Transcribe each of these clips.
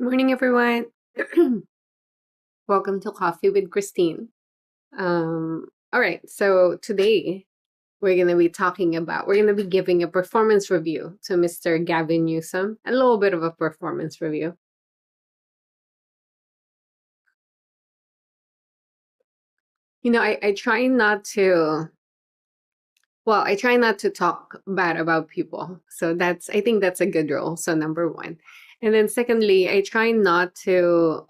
Morning, everyone. Welcome to Coffee with Christine. All right, so today we're gonna be giving a performance review to Mr. Gavin Newsom, a little bit of a performance review. I try not to. Well, I try not to talk bad about people. So I think that's a good rule. So number one, and then secondly, I try not to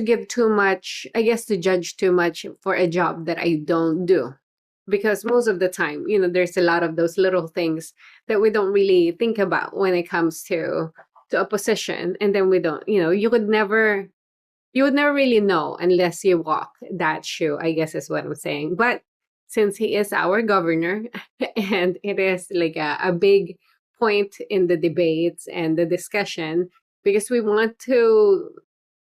give too much, I guess, to judge too much for a job that I don't do, because most of the time, there's a lot of those little things that we don't really think about when it comes to a position, and then we don't, you would never really know unless you walk that shoe, I guess is what I'm saying. But since he is our governor and it is like a big point in the debates and the discussion, because we want to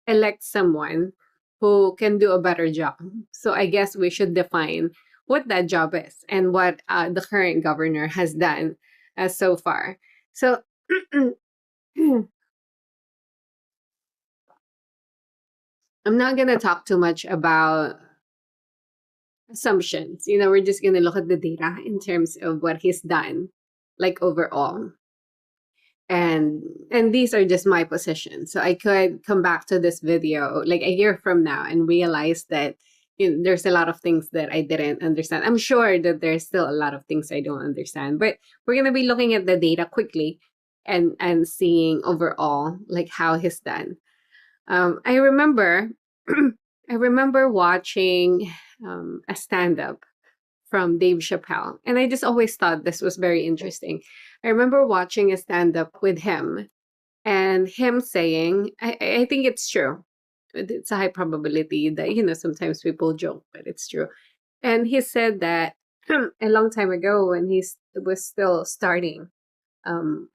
elect someone who can do a better job. So I guess we should define what that job is and what the current governor has done so far. So I'm not going to talk too much about assumptions. We're just going to look at the data in terms of what he's done, like overall. And these are just my positions, so I could come back to this video like a year from now and realize that there's a lot of things that I didn't understand. I'm sure that there's still a lot of things I don't understand, but we're going to be looking at the data quickly and seeing overall like how he's done. I remember I remember watching a stand-up from Dave Chappelle. And I just always thought this was very interesting. I remember watching a stand up with him and him saying, I think it's true. It's a high probability that, sometimes people joke, but it's true. And he said that a long time ago when was still starting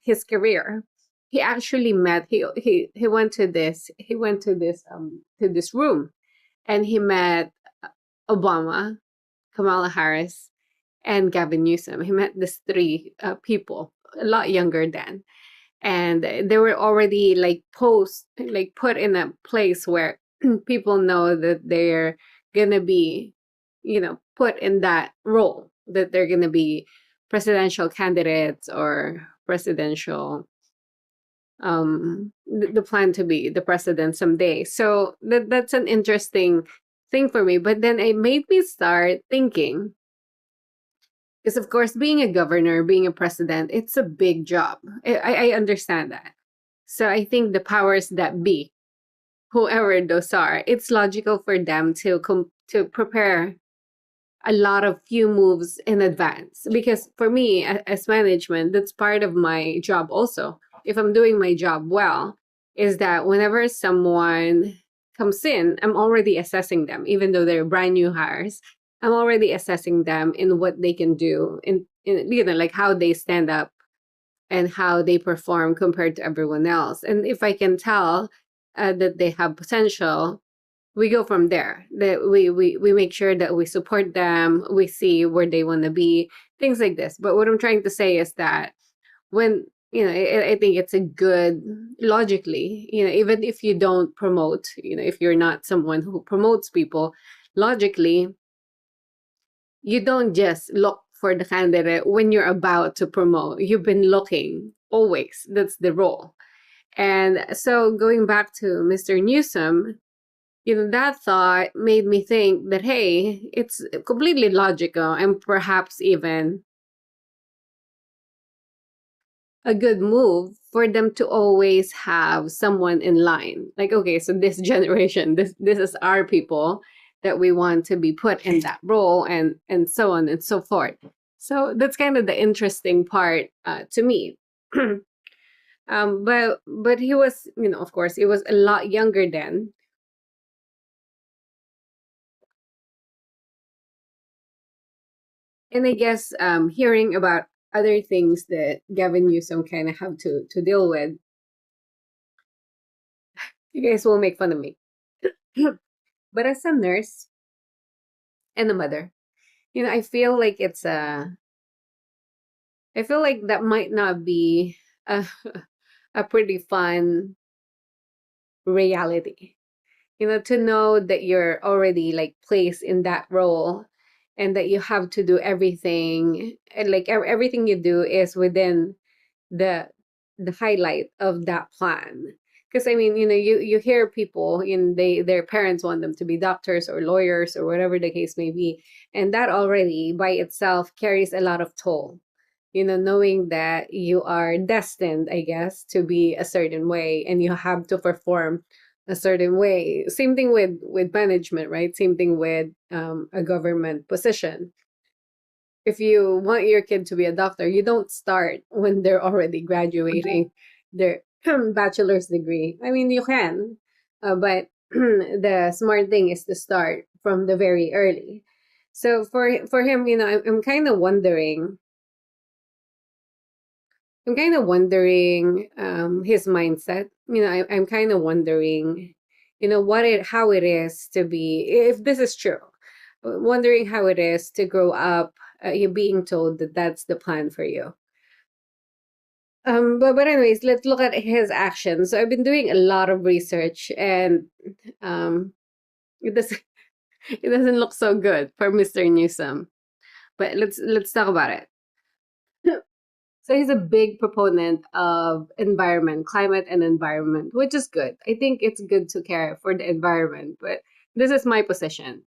his career, he actually met, he went to this room and he met Obama, Kamala Harris, and Gavin Newsom. He met these three people, a lot younger than, and they were already put in a place where people know that they're gonna be, put in that role, that they're gonna be presidential candidates or presidential the plan to be the president someday. So that's an interesting thing for me. But then it made me start thinking, because of course, being a governor, being a president, it's a big job. I understand that. So I think the powers that be, whoever those are, it's logical for them to prepare a lot of few moves in advance. Because for me, as management, that's part of my job also. If I'm doing my job well, is that whenever someone comes in, I'm already assessing them, even though they're brand new hires. I'm already assessing them in what they can do, in like how they stand up and how they perform compared to everyone else. And if I can tell that they have potential, we go from there. That we make sure that we support them, we see where they want to be, things like this. But what I'm trying to say is that when I think it's a good, logically, even if you don't promote, if you're not someone who promotes people, logically, you don't just look for the candidate when you're about to promote. You've been looking always. That's the role. And so going back to Mr. Newsom, that thought made me think that, hey, it's completely logical and perhaps even a good move for them to always have someone in line. Like, okay, so this generation, this is our people that we want to be put in that role, and so on and so forth. So that's kind of the interesting part to me. But he was, of course, he was a lot younger then. And I guess hearing about other things that Gavin Newsom kind of have to deal with, you guys will make fun of me. But as a nurse and a mother, I feel like I feel like that might not be a, a pretty fun reality. To know that you're already like placed in that role, and that you have to do everything, and like everything you do is within the the highlight of that plan. Because I mean, you hear people, their parents want them to be doctors or lawyers or whatever the case may be, and that already by itself carries a lot of toll. Knowing that you are destined, I guess, to be a certain way, and you have to perform a certain way. Same thing with management, right? Same thing with a government position. If you want your kid to be a doctor, you don't start when they're already graduating their bachelor's degree. I mean, you can, but the smart thing is to start from the very early. So for him, I'm kind of wondering. I'm kind of wondering his mindset. I'm kind of wondering, how it is to be, if this is true, wondering how it is to grow up, you being told that that's the plan for you. But anyways, let's look at his actions. So I've been doing a lot of research, and um, it doesn't it doesn't look so good for Mr. Newsom. But let's talk about it. So he's a big proponent of environment, climate and environment, which is good. I think it's good to care for the environment, but this is my position.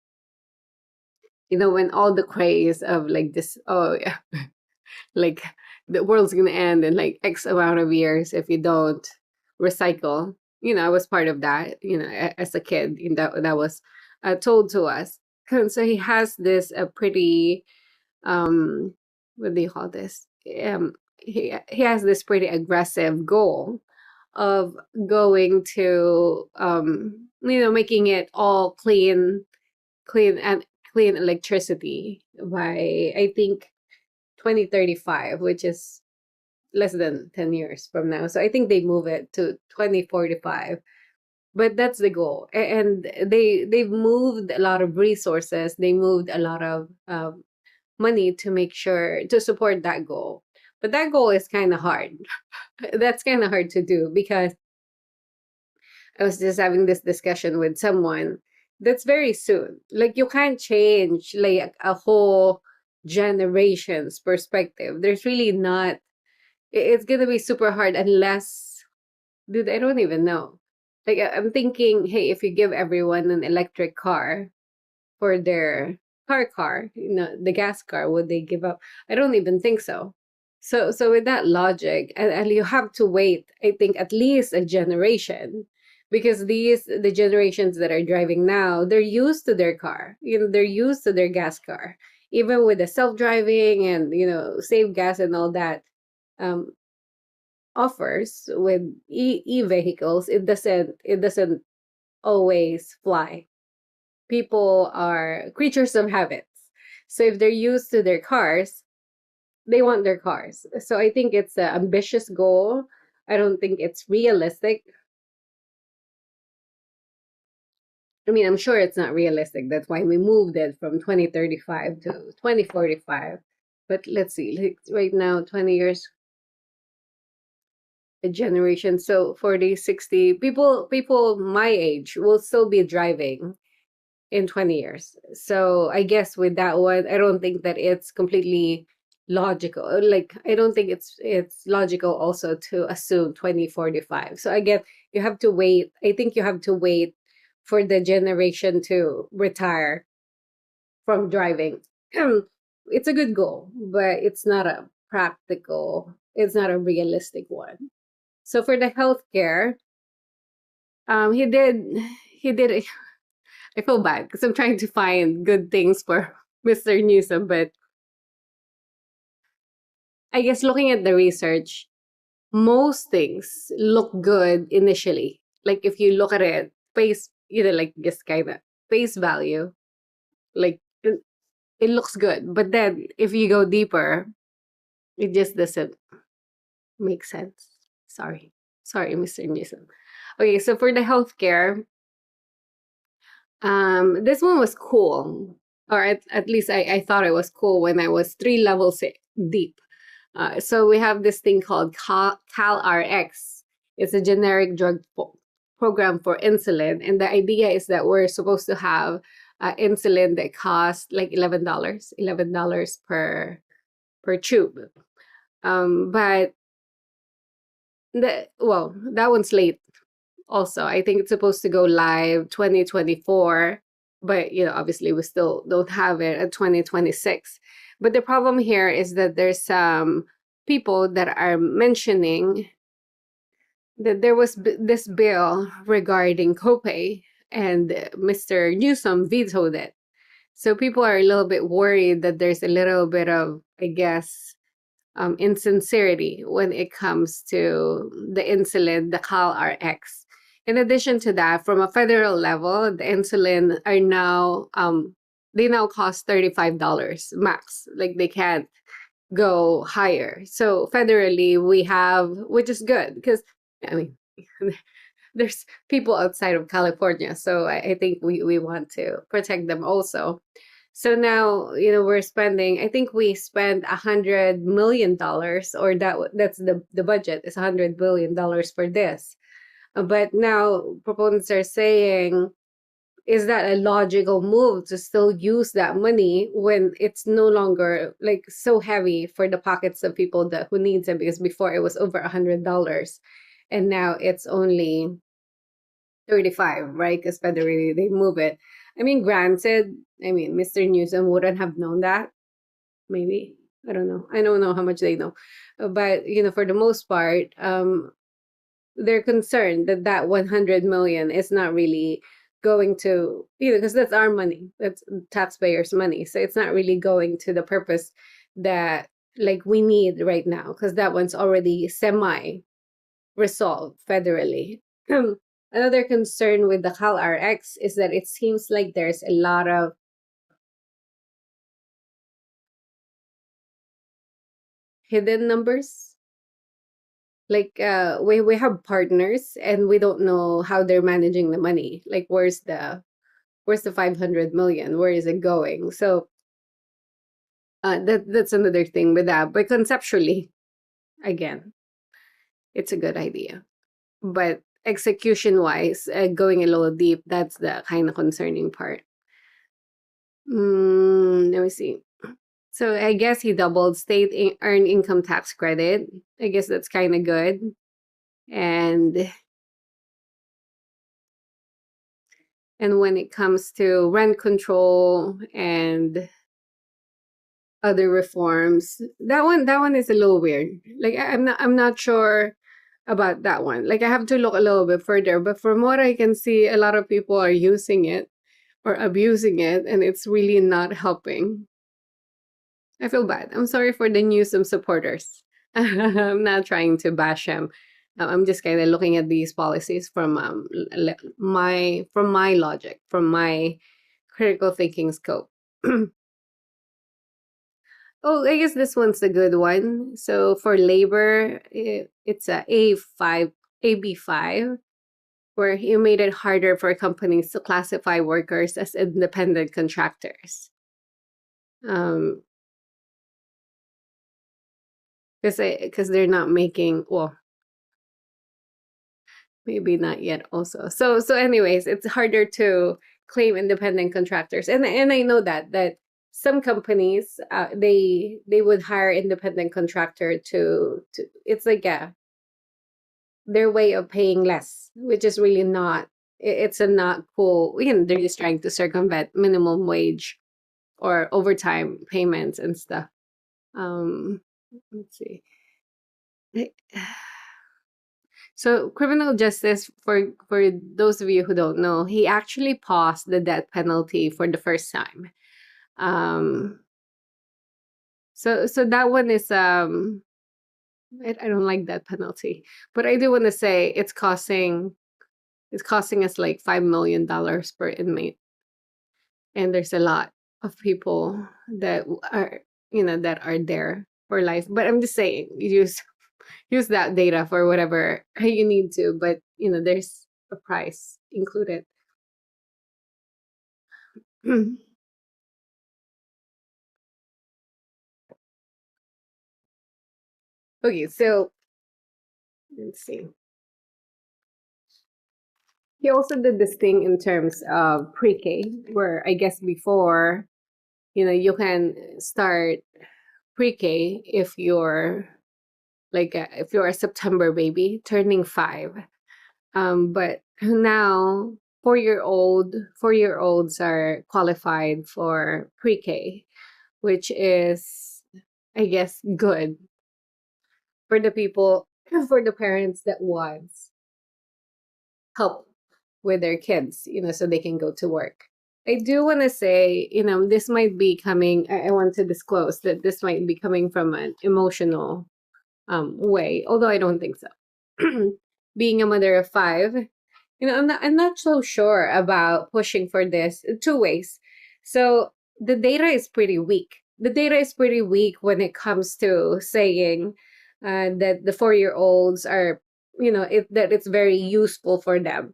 When all the craze of like this, oh yeah, like the world's gonna end in like X amount of years if you don't recycle. I was part of that. As a kid, that was told to us. And so he has this pretty what do you call this? He has this pretty aggressive goal of going to making it all clean and clean electricity by, I think, 2035, which is less than 10 years from now. So I think they move it to 2045. But that's the goal. And they've moved a lot of resources. They moved a lot of money to make sure to support that goal. But that goal is kind of hard. That's kind of hard to do, because I was just having this discussion with someone. That's very soon. Like, you can't change like a whole generation's perspective. There's really not. It's gonna be super hard unless, dude, I don't even know. Like, I'm thinking, hey, if you give everyone an electric car for their car, the gas car, would they give up? I don't even think so. So with that logic, and you have to wait, I think, at least a generation, because the generations that are driving now, they're used to their car. They're used to their gas car, even with the self-driving and save gas and all that um, offers with vehicles. It doesn't always fly. People are creatures of habits. So if they're used to their cars, they want their cars. So I think it's an ambitious goal. I don't think it's realistic. I mean, I'm sure it's not realistic. That's why we moved it from 2035 to 2045. But let's see. Like, right now, 20 years, a generation. So 40, 60 people my age will still be driving in 20 years. So I guess with that one, I don't think that it's completely logical. Like, I don't think it's logical also to assume 2045. So again, you have to wait. I think you have to wait for the generation to retire from driving. It's a good goal, but it's not a realistic one. So for the healthcare, he did. I feel bad because I'm trying to find good things for Mr. Newsom, but I guess looking at the research, most things look good initially. Like, if you look at it like just kind of face value, like it looks good. But then if you go deeper, it just doesn't make sense. Sorry, Mr. Newsom. Okay, so for the healthcare, this one was cool, or at least I thought it was cool when I was 3 levels deep. So we have this thing called CalRx. It's a generic program for insulin, and the idea is that we're supposed to have insulin that costs like $11 per tube. But that one's late. Also, I think it's supposed to go live 2024, but obviously we still don't have it at 2026. But the problem here is that there's some people that are mentioning that there was this bill regarding copay, and Mr. Newsom vetoed it. So people are a little bit worried that there's a little bit of, I guess, insincerity when it comes to the insulin, the CalRx. In addition to that, from a federal level, the insulin are now they now cost $35 max. Like they can't go higher. So federally, we have, which is good because I mean, there's people outside of California, so I think we want to protect them also. So now, we're spending, I think we spent $100 million, or that's the budget is $100 billion for this. But now proponents are saying, is that a logical move to still use that money when it's no longer like so heavy for the pockets of people who needs it? Because before it was over $100, and now it's only 35, right? Because federally they move it. I mean, granted, Mr. Newsom wouldn't have known that. Maybe. I don't know. I don't know how much they know. But, for the most part, they're concerned that that 100 million is not really going to, because that's our money. That's taxpayers' money. So it's not really going to the purpose that like we need right now, because that one's already resolved federally. Another concern with the CalRx is that it seems like there's a lot of hidden numbers. Like we have partners and we don't know how they're managing the money. Like where's the 500 million? Where is it going? So that's another thing with that. But conceptually, again, it's a good idea. But execution wise, going a little deep, that's the kind of concerning part. Let me see. So I guess he doubled state earned income tax credit. I guess that's kind of good. And when it comes to rent control and other reforms, that one is a little weird. Like I'm not sure about that one. Like I have to look a little bit further, but from what I can see, a lot of people are using it or abusing it, and it's really not helping. I feel bad. I'm sorry for the Newsom supporters. I'm not trying to bash him. I'm just kind of looking at these policies from my logic, from my critical thinking scope. Oh, I guess this one's a good one. So for labor, it's a AB5, where he made it harder for companies to classify workers as independent contractors. Because they're not making, well, maybe not yet also. So anyways, it's harder to claim independent contractors. And I know that some companies they would hire independent contractor to it's like their way of paying less, which is really not, it's a not cool. They're just trying to circumvent minimum wage or overtime payments and stuff. Let's see. So criminal justice, for those of you who don't know, he actually paused the death penalty for the first time. So that one is I don't like that penalty, but I do want to say it's costing us like $5 million per inmate, and there's a lot of people that are that are there for life. But I'm just saying, use that data for whatever you need to, but there's a price included. Okay, so let's see. He also did this thing in terms of pre-K, where I guess before, you can start pre-K if you're if you're a September baby turning 5. But now 4-year olds are qualified for pre-K, which is, I guess, good for the people, for the parents that wants help with their kids, so they can go to work. I do want to say, this might be coming, I want to disclose that this might be coming from an emotional way, although I don't think so. Being a mother of 5, I'm not so sure about pushing for this 2 ways. So the data is pretty weak. The data is pretty weak when it comes to saying that the 4-year-olds are, that it's very useful for them.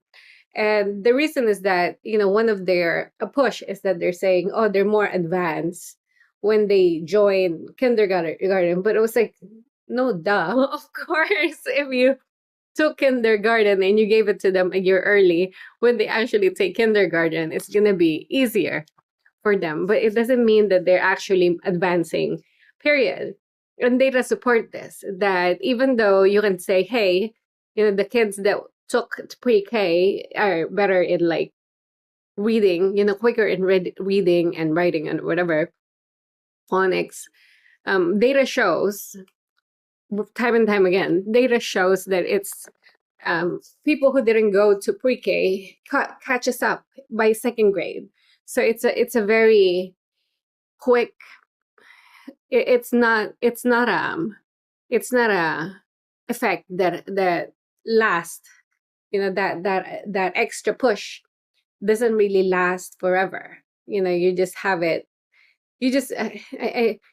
And the reason is that, one of their a push is that they're saying, oh, they're more advanced when they join kindergarten. But it was like, no, duh. Of course, if you took kindergarten and you gave it to them a year early, when they actually take kindergarten, it's going to be easier for them. But it doesn't mean that they're actually advancing, period. And data support this, that even though you can say, hey, the kids that took pre-K are better in like reading, quicker in reading and writing and whatever, phonics. Data shows time and time again, data shows that it's people who didn't go to pre-K catches up by second grade. So it's a very quick. It's not a effect that lasts. That extra push doesn't really last forever. You just have it. You just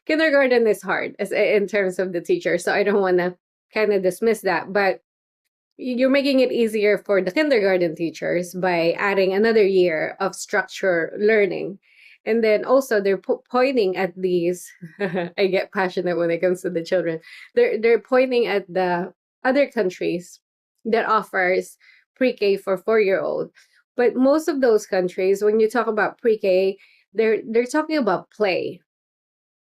kindergarten is hard as in terms of the teacher, so I don't want to kind of dismiss that, but you're making it easier for the kindergarten teachers by adding another year of structure learning. And then also they're pointing at these I get passionate when it comes to the children. They're pointing at the other countries that offers pre-K for 4-year-old. But most of those countries, when you talk about pre-K, they're talking about play.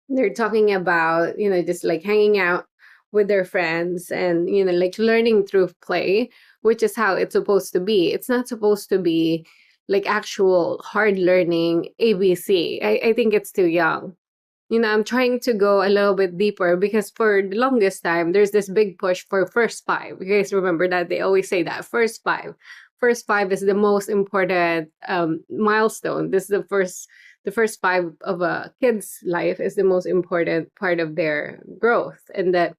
They're talking about, just like hanging out with their friends and, like learning through play, which is how it's supposed to be. It's not supposed to be like actual hard learning ABC. I think it's too young. I'm trying to go a little bit deeper because for the longest time, there's this big push for first 5. You guys remember that? They always say that first 5. First 5 is the most important milestone. This is the first 5 of a kid's life is the most important part of their growth. And that,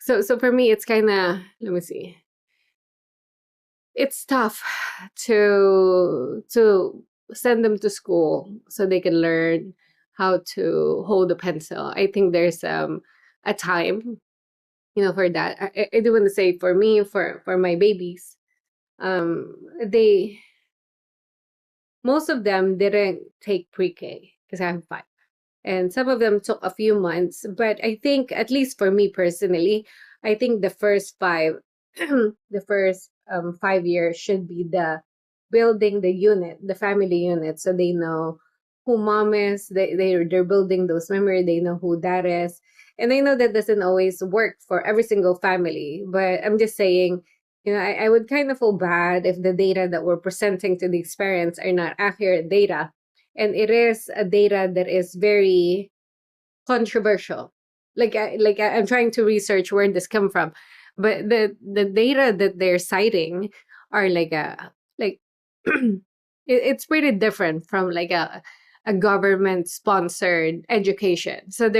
so for me, it's kind of, let me see. It's tough to send them to school so they can learn how to hold a pencil. I think there's a time, for that. I do want to say for me, for my babies, they most of them didn't take pre-K because I have 5. And some of them took a few months. But I think, at least for me personally, I think the first 5, the first 5 years should be the building the unit, the family unit, so they know who mom is. They're building those memories. They know who dad is. And I know that doesn't always work for every single family, but I'm just saying, I would kind of feel bad if the data that we're presenting to these parents are not accurate data. And it is a data that is very controversial. I'm trying to research where this come from, but the data that they're citing are like it's pretty different from like a government sponsored education. So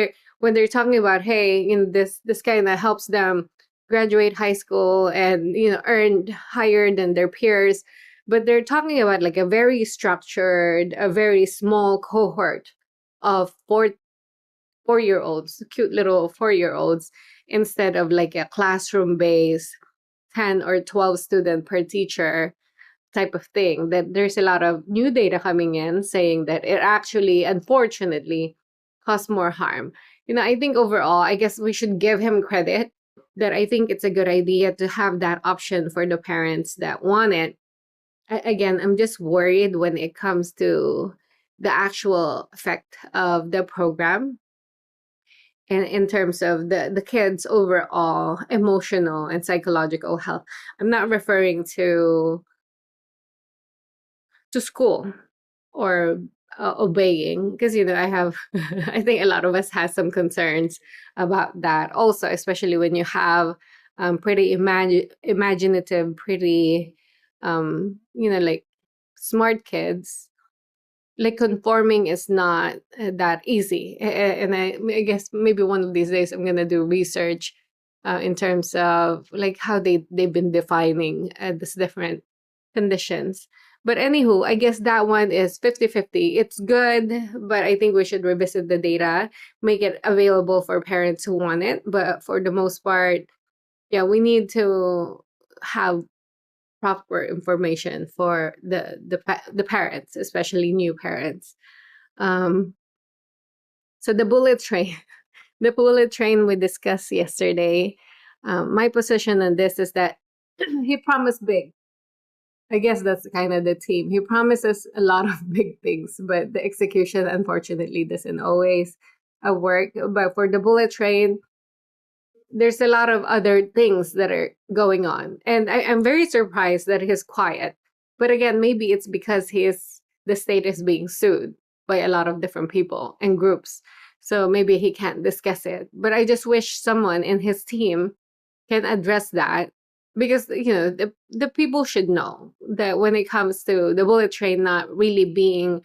when they're talking about, hey, this kind of helps them graduate high school and earn higher than their peers, but they're talking about like a very structured, a very small cohort of 4-year-olds, cute little 4-year-olds, instead of like a classroom based 10 or 12 student per teacher type of thing. That there's a lot of new data coming in saying that it actually, unfortunately, caused more harm. I think overall, I guess we should give him credit that I think it's a good idea to have that option for the parents that want it. Again, I'm just worried when it comes to the actual effect of the program, and in terms of the kids' overall emotional and psychological health. I'm not referring to school or obeying, because I have I think a lot of us has some concerns about that also, especially when you have pretty imaginative, pretty like smart kids. Like, conforming is not that easy. And I guess maybe one of these days I'm gonna do research in terms of like how they've been defining these different conditions. But anywho, I guess that one is 50-50. It's good, but I think we should revisit the data, make it available for parents who want it. But for the most part, yeah, we need to have proper information for the parents, especially new parents. Um, so the bullet train, the bullet train we discussed yesterday. My position on this is that he promised big. I guess that's kind of the team. He promises a lot of big things, but the execution, unfortunately, doesn't always work. But for the bullet train, there's a lot of other things that are going on. And I'm very surprised that he's quiet. But again, maybe it's because the state is being sued by a lot of different people and groups. So maybe he can't discuss it. But I just wish someone in his team can address that, because the people should know that when it comes to the bullet train not really being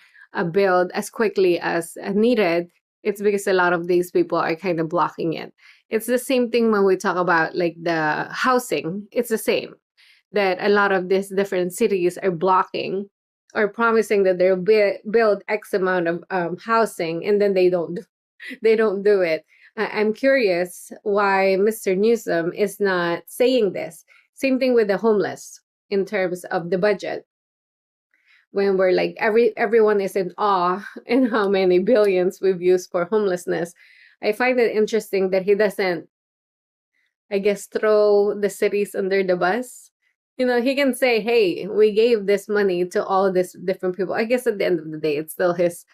built as quickly as needed, it's because a lot of these people are kind of blocking it. It's the same thing when we talk about like the housing. It's the same, that a lot of these different cities are blocking or promising that they'll build X amount of housing, and then they don't do it. I'm curious why Mr. Newsom is not saying this. Same thing with the homeless in terms of the budget. When we're like everyone is in awe in how many billions we've used for homelessness, I find it interesting that he doesn't, I guess, throw the cities under the bus. He can say, "Hey, we gave this money to all these different people." I guess at the end of the day, it's still his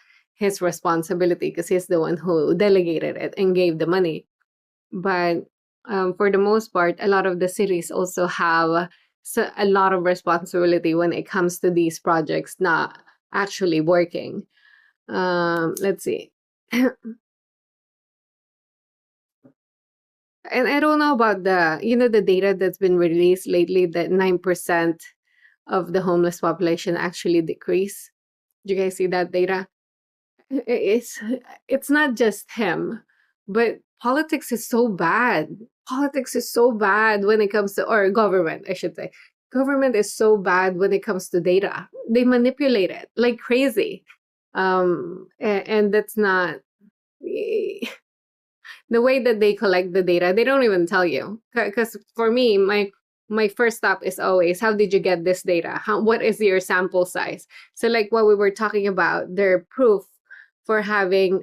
responsibility because he's the one who delegated it and gave the money. But for the most part, a lot of the cities also have a lot of responsibility when it comes to these projects not actually working. Let's see. And I don't know about the data that's been released lately, that 9% of the homeless population actually decrease. Do you guys see that data? It's it's not just him, but politics is so bad. Politics is so bad when it comes to, or government, I should say. Government is so bad when it comes to data. They manipulate it like crazy. And that's not the way that they collect the data. They don't even tell you, because for me, my first stop is always, how did you get this data? What is your sample size? So like what we were talking about, their proof for having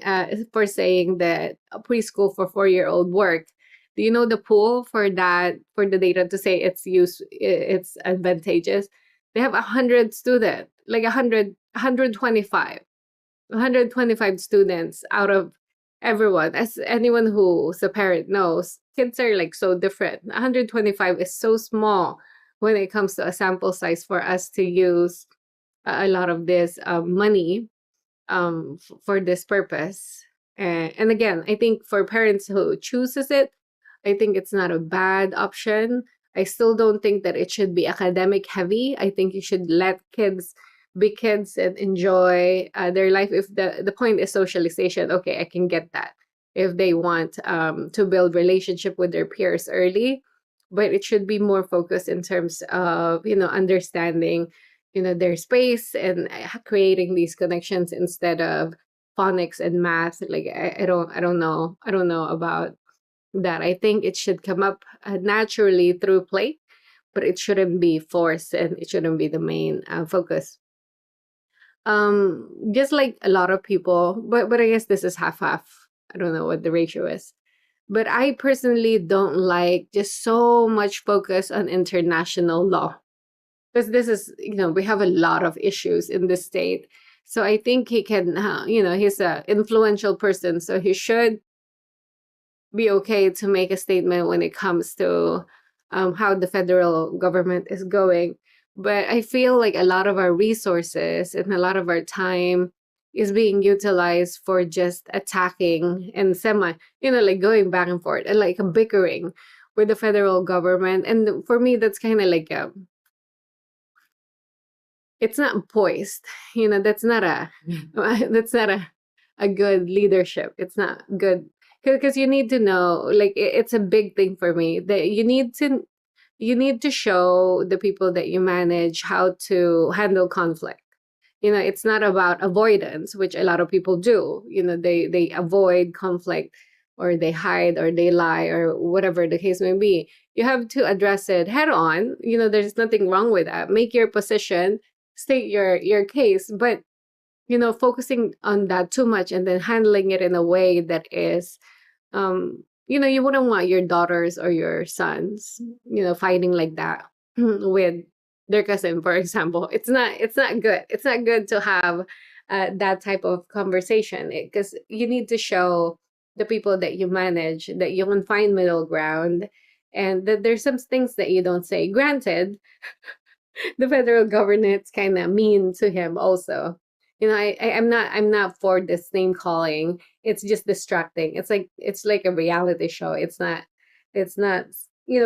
for saying that a preschool for 4-year-old work. Do you know the pool for that, for the data to say it's advantageous? They have 100 students, like 125 students out of everyone. As anyone who's a parent knows, kids are like so different. 125 is so small when it comes to a sample size for us to use a lot of this money for this purpose. And again, I think for parents who chooses it, I think it's not a bad option. I still don't think that it should be academic heavy. I think you should let kids be kids and enjoy their life. If the point is socialization, okay, I can get that. If they want to build relationship with their peers early, but it should be more focused in terms of understanding their space and creating these connections instead of phonics and math. Like I don't know about that. I think it should come up naturally through play, but it shouldn't be forced and it shouldn't be the main focus. Just like a lot of people, but I guess this is half half. I don't know what the ratio is. But I personally don't like just so much focus on international law, because this is, we have a lot of issues in this state. So I think he can, he's a influential person, so he should be okay to make a statement when it comes to how the federal government is going. But I feel like a lot of our resources and a lot of our time is being utilized for just attacking and like going back and forth and like bickering with the federal government. And for me, that's kind of like it's not poised. That's not a that's not a good leadership. It's not good, because you need to know, like, it's a big thing for me that you need to show the people that you manage how to handle conflict. It's not about avoidance, which a lot of people do. They avoid conflict, or they hide, or they lie, or whatever the case may be. You have to address it head on. There's nothing wrong with that. Make your position, state your case, but focusing on that too much and then handling it in a way that is, you wouldn't want your daughters or your sons, fighting like that with their cousin, for example. It's not good. It's not good to have that type of conversation, because you need to show the people that you manage that you can find middle ground, and that there's some things that you don't say. Granted, the federal government's kind of mean to him also. I'm not for this name calling. It's just distracting. It's like a reality show. It's not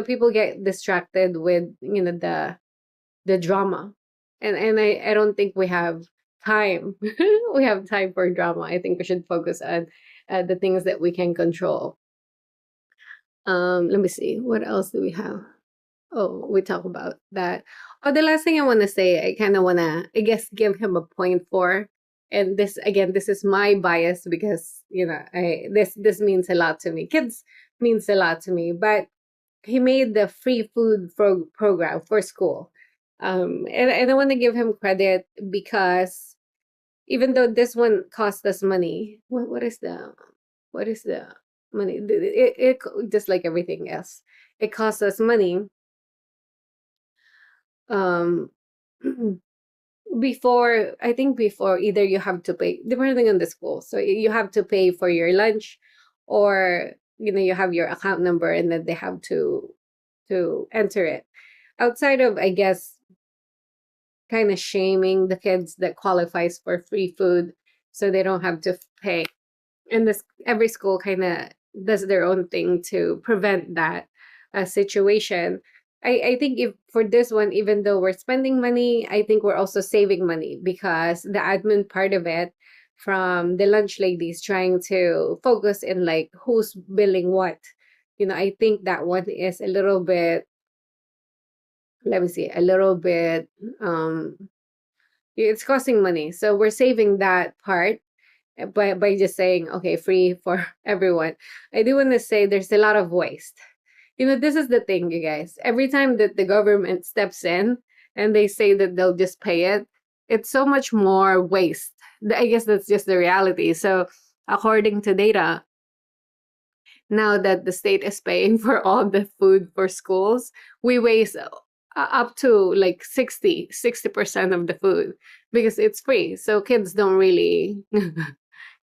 people get distracted with the drama. And I don't think we have time. We have time for drama. I think we should focus on the things that we can control. Let me see. What else do we have? Oh, we talk about that. Oh, the last thing I want to say, I kind of want to, I guess, give him a point for. And this, again, this is my bias, because this means a lot to me. Kids means a lot to me. But he made the free food program for school, and I want to give him credit, because even though this one cost us money, what is the money? It just like everything else, it costs us money. um Before, I think, before, either you have to pay, depending on the school, so you have to pay for your lunch, or you have your account number, and then they have to enter it. Outside of, I guess, kind of shaming the kids that qualifies for free food, so they don't have to pay, and this, every school kind of does their own thing to prevent that situation. I think, if for this one, even though we're spending money, I think we're also saving money, because the admin part of it, from the lunch ladies trying to focus in like who's billing what, I think that one is a little bit, let me see, a little bit, it's costing money, so we're saving that part by just saying, okay, free for everyone. I do want to say there's a lot of waste. This is the thing, you guys. Every time that the government steps in and they say that they'll just pay it, it's so much more waste. I guess that's just the reality. So, according to data, now that the state is paying for all the food for schools, we waste up to like 60% of the food, because it's free. So kids don't really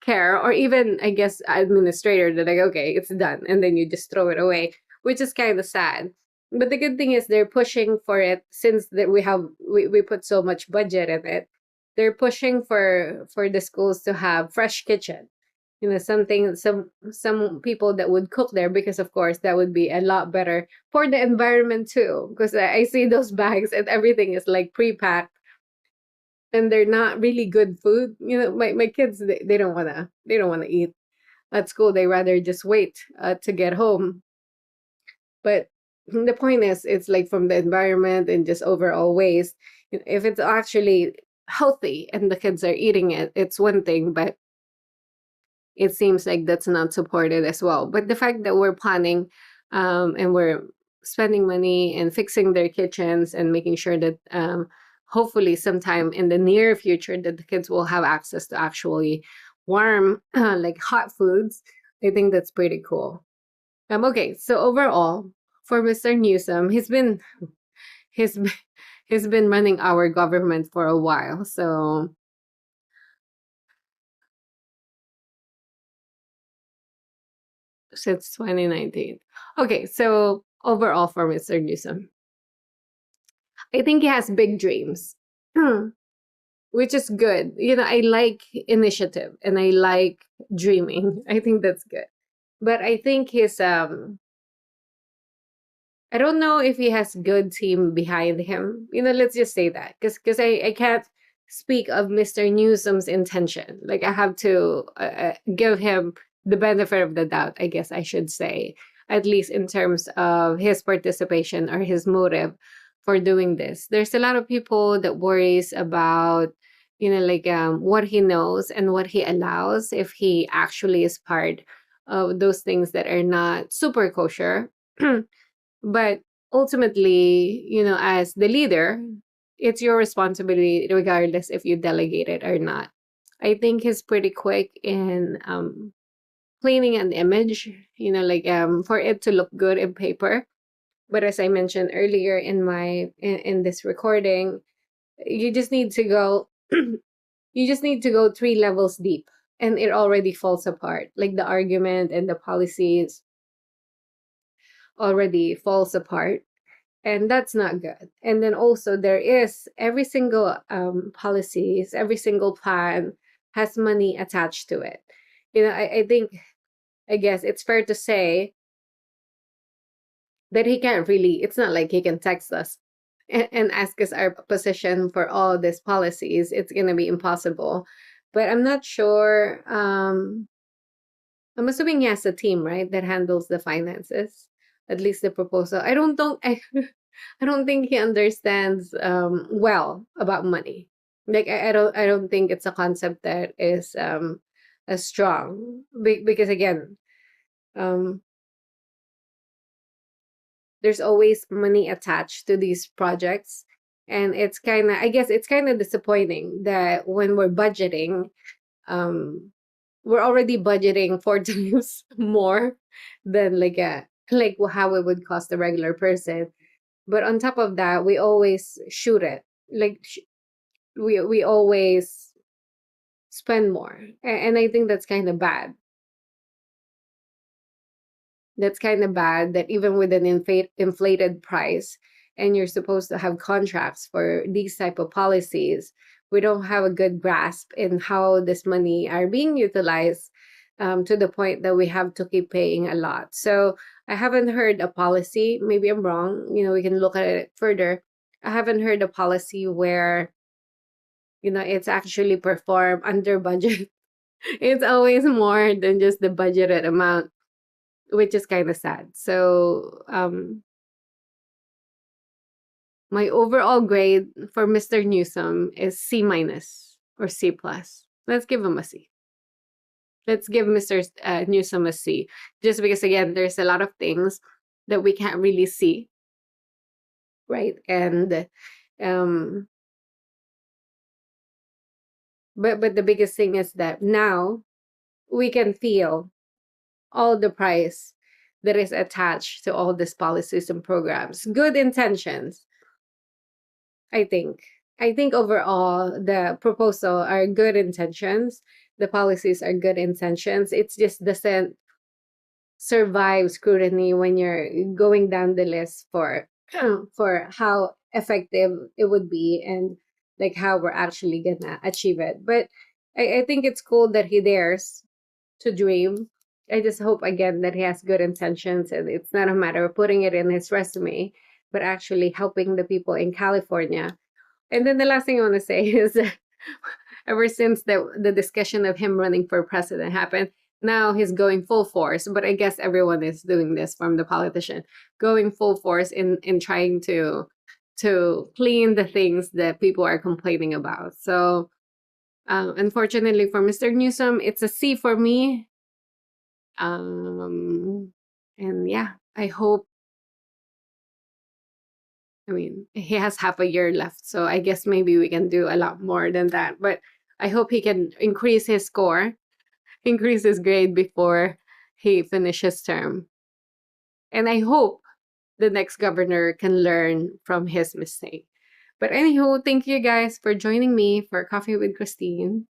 care, or even, I guess, administrator, they're like, okay, it's done, and then you just throw it away, which is kind of sad. But the good thing is they're pushing for it, since that we put so much budget in it. They're pushing for the schools to have fresh kitchen, something, some people that would cook there, because of course that would be a lot better for the environment too, because I see those bags and everything is like pre-packed, and they're not really good food. My kids, they don't want to eat at school. They rather just wait to get home. But the point is, it's like from the environment and just overall waste. If it's actually healthy and the kids are eating it, it's one thing, but it seems like that's not supported as well. But the fact that we're planning, and we're spending money and fixing their kitchens and making sure that, hopefully sometime in the near future, that the kids will have access to actually warm, like hot foods, I think that's pretty cool. Okay, so overall, for Mr. Newsom, he's been- he's been running our government for a while. So since 2019. Okay, so overall for Mr. Newsom, I think he has big dreams, which is good. I like initiative and I like dreaming. I think that's good. But I think I don't know if he has good team behind him. Let's just say that because I can't speak of Mr. Newsom's intention. Like I have to give him the benefit of the doubt, I guess I should say, at least in terms of his participation or his motive for doing this. There's a lot of people that worries about like what he knows and what he allows if he actually is part of those things that are not super kosher. But ultimately, as the leader, it's your responsibility regardless if you delegate it or not. I think he's pretty quick in cleaning an image, like for it to look good in paper. But as I mentioned earlier in this recording, you just need to go you just need to go 3 levels deep and it already falls apart. Like the argument and the policies already falls apart, and that's not good. And then also there is every single policies, every single plan has money attached to it. I think, I guess it's fair to say that he can't really, it's not like he can text us and ask us our position for all these policies. It's going to be impossible. But I'm not sure. I'm assuming he has a team, right, that handles the finances, at least the proposal. I don't think he understands well about money. Like I don't think it's a concept that is as strong. Because again, um, there's always money attached to these projects, and it's kind of, I guess it's kind of disappointing that when we're budgeting, um we're already budgeting 4 times more than like how it would cost a regular person. But on top of that, we always shoot it. Like we always spend more, and I think that's kind of bad. That's kind of bad that even with an inflated price, and you're supposed to have contracts for these type of policies, we don't have a good grasp in how this money are being utilized, to the point that we have to keep paying a lot. So I haven't heard a policy, maybe I'm wrong, we can look at it further. I haven't heard a policy where it's actually performed under budget. It's always more than just the budgeted amount, which is kind of sad. So, my overall grade for Mr. Newsom is C minus or C plus. Let's give him a C. Let's give Mr. Newsom a C, just because again, there's a lot of things that we can't really see, right? And um, but the biggest thing is that now we can feel all the price that is attached to all these policies and programs. Good intentions, I think. I think overall the proposal are good intentions. The policies are good intentions. It's just doesn't survive scrutiny when you're going down the list for for how effective it would be and like how we're actually gonna achieve it. But I think it's cool that he dares to dream. I just hope again that he has good intentions and it's not a matter of putting it in his resume, but actually helping the people in California. And then the last thing I want to say is that ever since the discussion of him running for president happened, now he's going full force. But I guess everyone is doing this from the politician, going full force in trying to clean the things that people are complaining about. So unfortunately for Mr. Newsom, it's a C for me. And yeah, I mean, he has half a year left, so I guess maybe we can do a lot more than that. But I hope he can increase his score, increase his grade before he finishes term. And I hope the next governor can learn from his mistake. But anywho, thank you guys for joining me for Coffee with Christine.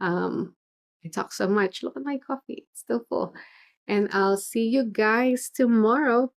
I talk so much. Look at my coffee. It's still full. And I'll see you guys tomorrow.